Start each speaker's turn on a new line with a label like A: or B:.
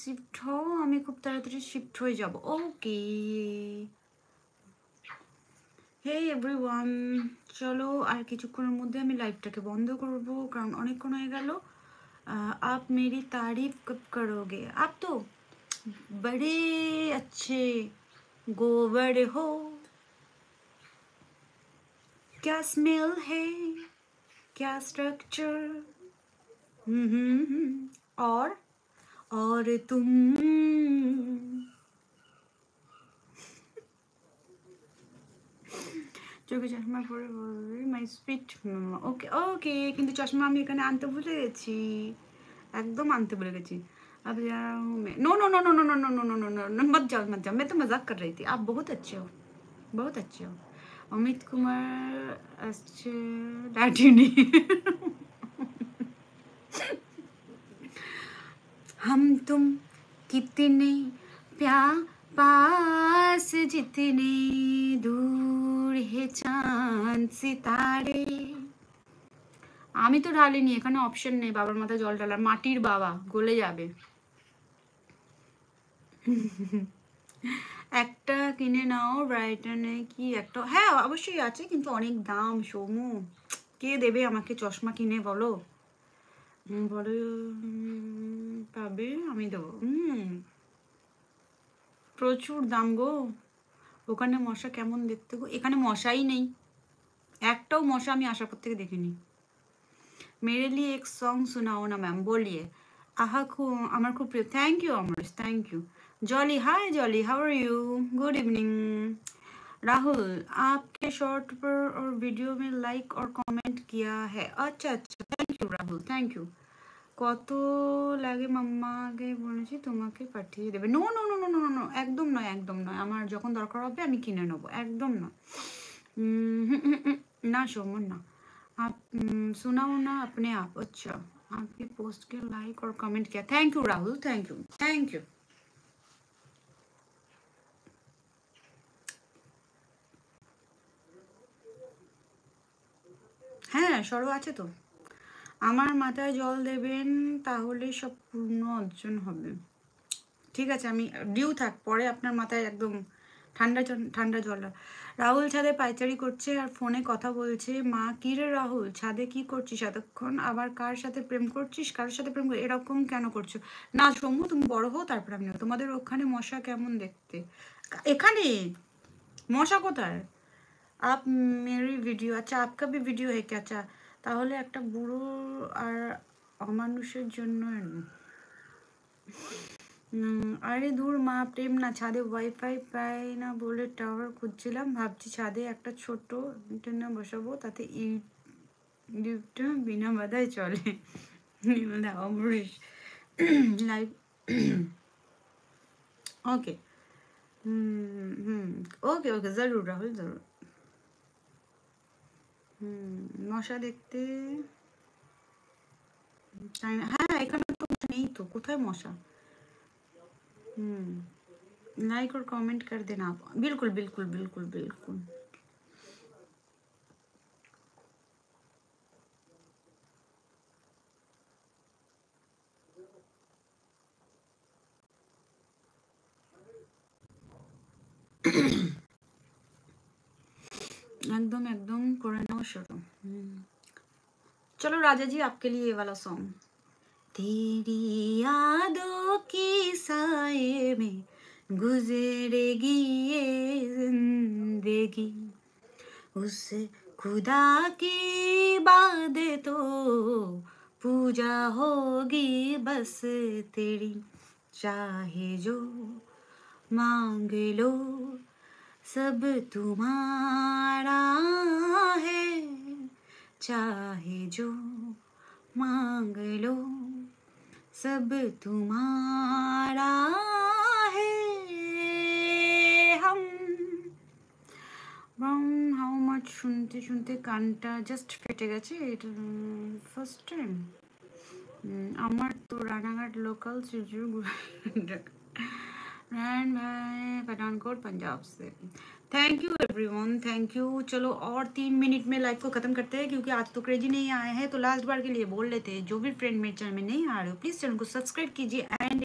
A: Shift হও, আমি খুব তাড়াতাড়ি শিফট হয়ে যাব। ওকে, হে এভরিওয়ান, চলো আর কিছুক্ষণের মধ্যে আমি লাইভটাকে বন্ধ করব, কারণ অনেকক্ষণ হয়ে গেল। आप मेरी तारीफ कब करोगे? आप तो बड़े अच्छे गोबर हो, क्या स्मेल है, क्या स्ट्रक्चर। और तुम চোখে চশমা পরে বলবে মাই স্পিট। ওকে ওকে, কিন্তু চশমা আমি এখানে আনতে ভুলে গেছি, एकदम आनते भूल गई। अब यार no no no no no no no no no no no no, मत जाओ मत जाओ, मैं तो मजाक कर रही थी। आप बहुत अच्छे हो, बहुत अच्छे हो। अमित कुमार अच्छे डैडी नहीं। हम तुम कितने पास, जितने दूर है चांद सितारे। আমি তো ঢালিনি, এখানে অপশন নেই বাবার মাথায় জল ঢালার। মাটির বাবা, গলে যাবে। একটা কিনে নাও, ব্রাইটনে কি একটা, হ্যাঁ অবশ্যই আছে, কিন্তু অনেক দাম। সোমু, কে দেবে আমাকে চশমা কিনে বলো? বলো পাবে, আমি দেবো। প্রচুর দাম গো। ওখানে মশা কেমন দেখতে গো? এখানে মশাই নেই, একটাও মশা আমি আসার পর থেকে দেখিনি। मेरे लिए एक सॉन्ग सुनाओ ना मैम, बोलिए। आहा আমার খুব প্রিয়। Thank you Amaresh, thank you. Jolly, hi Jolly, how are you? Good evening. Rahul, आपके शॉर्ट पर और वीडियो में लाइक और कमेंट किया है। अच्छा अच्छा, thank you Rahul, thank you. কত লাগে মাম্মাকে বলেছি তোমাকে পাঠিয়ে দেবে। No no no no no no, একদম নয়, একদম নয়। আমার যখন দরকার হবে আমি কিনে নেবো, একদম না। না সোমন না, आप सुनाओ ना अपने आप। अच्छा, आपकी पोस्ट के लाइक और कमेंट किया। Thank you Rahul, thank you thank you. হ্যাঁ সরো আছে তো। আমার মাথায় জল দেবেন, তাহলে সব পূর্ণ অর্জন হবে। ঠিক আছে, আমি ডিউ থাক, পরে আপনার মাথায় একদম ঠান্ডা ঠান্ডা জল। রাহুল ছাদে পায়চারি করছে আর ফোনে কথা বলছে। মা, কি রে রাহুল, ছাদে কি করছিস এতক্ষণ? আবার কার সাথে প্রেম করছিস? কারোর সাথে প্রেম এরকম কেন করছো? না সৌম্য, তুমি বড় হও তারপর আমি। তোমাদের ওখানে মশা কেমন দেখতে? এখানে মশা কোথায়? আপ মেরি ভিডিও, আচ্ছা আপকা ভি ভিডিও হে क्या? আচ্ছা, তাহলে একটা বুড়ো আর অমানুষের জন্য। আরে দূর মা, প্রেম না। ছাদে ওয়াইফাই পাই না বলে টাওয়ার খুঁজছিলাম, ভাবছি ছাদে একটা ছোট ইন্টারনেট বসাবো, তাতে ইউটিউবটা বিনা বাধায় চলে। Amaresh live. Okay, okay okay, जरूर राहुल जरूर। মশা দেখতে চাই না। হ্যাঁ এখানে তো নেই তো, কোথায় মশা? लाइक और कमेंट कर देना आप। बिल्कुल बिल्कुल बिल्कुल बिल्कुल। एकदम एकदम করে নাও শুরু। चलो राजा जी, आपके लिए ये वाला सॉन्ग। तेरी यादों की साए में गुजरेगी ये जिंदगी, उस खुदा की इबादत तो पूजा होगी बस तेरी, चाहे जो मांग लो सब तुम्हारा है, चाहे जो मांग लो सब तुम्हारा है। हम হাউ মাচ শুনতে শুনতে কানটা জাস্ট ফেটে গেছে। এটা ফার্স্ট টাইম। আমার তো রানাঘাট लोकल रैन भाई पठानकोट पंजाब से। Thank you everyone, thank you. चलो और 3 मिनट में लाइव को ख़त्म करते हैं, क्योंकि आज तो क्रेजी नहीं आए हैं। तो लास्ट बार के लिए बोल लेते हैं, जो भी फ्रेंड मेरे चैनल में नहीं आ रहे हो प्लीज़ चैनल को सब्सक्राइब कीजिए एंड